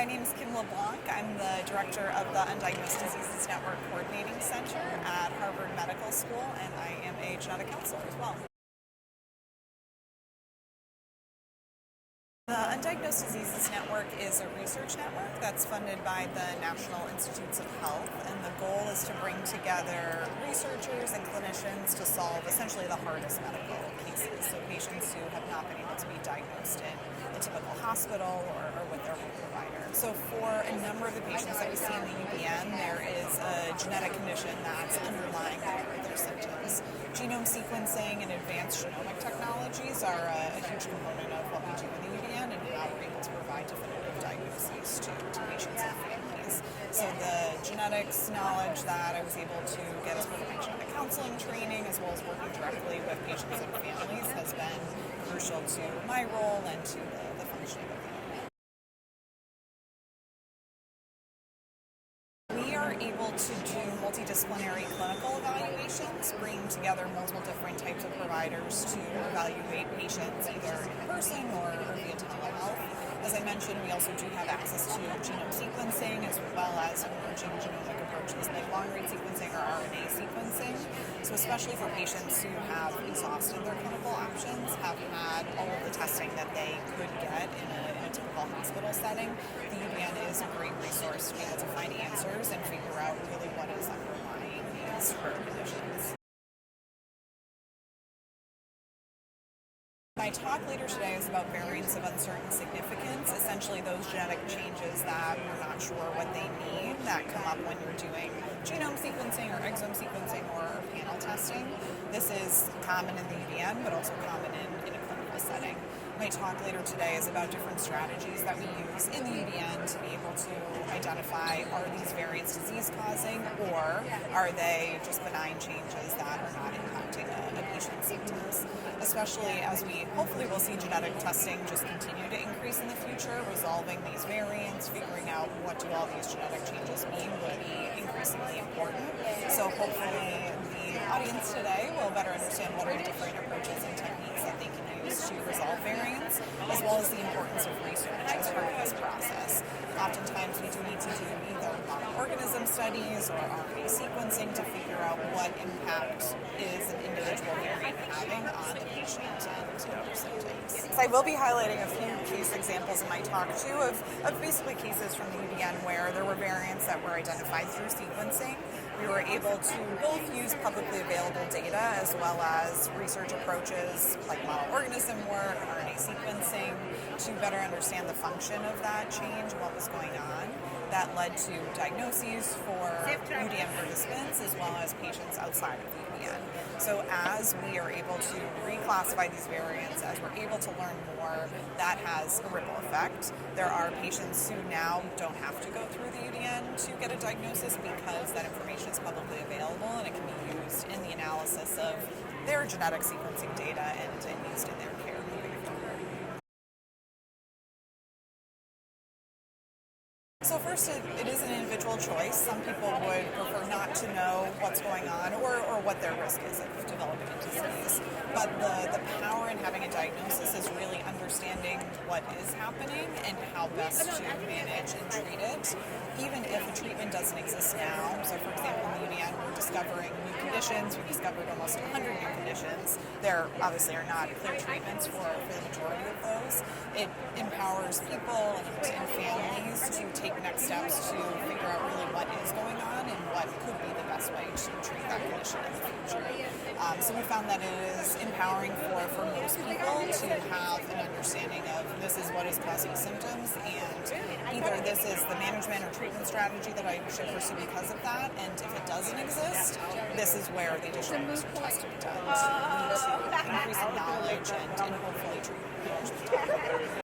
My name is Kimberly LeBlanc. I'm the director of the Undiagnosed Diseases Network Coordinating Center at Harvard Medical School, and I am a genetic counselor as well. The Undiagnosed Diseases Network is a research network that's funded by the National Institutes of Health, and the goal is to bring together researchers and clinicians to solve essentially the hardest medical cases, so patients who have not been able to be diagnosed in a typical hospital or with their home provider. So for a number of the patients that we see in the UDN, there is a genetic condition that's underlying their symptoms. Genome sequencing and advanced genomic technologies are a huge component of what we do in the UDN and how we're able to provide definitive diagnoses to patients and families. So the genetics knowledge that I was able to get as part of my genetic counseling training, as well as working directly with patients and families, has been crucial to my role and to the functioning of the UDN. We are able to do multi-disciplinary clinical evaluations, bringing together multiple different types of providers to evaluate patients either in person or via telehealth. As I mentioned, we also do have access to genome sequencing as well as emerging genomic approaches like long-read sequencing or RNA sequencing. So especially for patients who have exhausted their clinical options, have had all of the testing that they could get in a typical hospital setting, the UDN is a great resource to be able to find answers and figure out really what is underlying these conditions. My talk later today is about variants of uncertain significance, essentially those genetic changes that we're not sure what they mean that come up when you're doing genome sequencing or exome sequencing or panel testing. This is common in the UDN, but also common in a clinical setting. My talk later today is about different strategies that we use in the UDN to be able to identify, are these variants disease-causing, or are they just benign changes that are not impacting a patient's symptoms? Especially as we hopefully will see genetic testing just continue to increase in the future, resolving these variants, figuring out what do all these genetic changes mean will be increasingly important. So hopefully the audience today will better understand what are the different approaches and techniques that they can use to resolve variants, as well as the importance of research as part of this process. Oftentimes we do need to do either organism studies or RNA sequencing to figure out what impact is an individual variant having on the patient and their symptoms. I will be highlighting a few case examples in my talk too of basically cases from the UDN where there were variants that were identified through sequencing. We were able to both use publicly available data as well as research approaches like model organism work, RNA sequencing, to better understand the function of that change and what was going on. That led to diagnoses for UDN participants as well as patients outside of the UDN. So as we are able to reclassify these variants, as we're able to learn more, that has a ripple effect. There are patients who now don't have to go through the UDN to get a diagnosis because that information is publicly available and it can be used in the analysis of their genetic sequencing data and used in their care moving forward. So first, it is an individual choice. Some people would prefer not to know what's going on or what their risk is of developing a disease. But the power in having a diagnosis is really understanding what is happening and how best to manage and treat it, even if a treatment doesn't exist now. So for example, in the UDN, we're discovering new conditions. We've discovered almost 100 new conditions. There obviously are not clear treatments for the majority of those. It empowers people and families to take next steps to figure out really what is going on and what could be the best way to treat that condition in the future. So we found that it is empowering for most people to have an understanding of this is what is causing symptoms, and either this is the management or treatment strategy that I should pursue because of that, and if it doesn't exist, this is where the additional research has to be done to increase the knowledge and hopefully treatment management.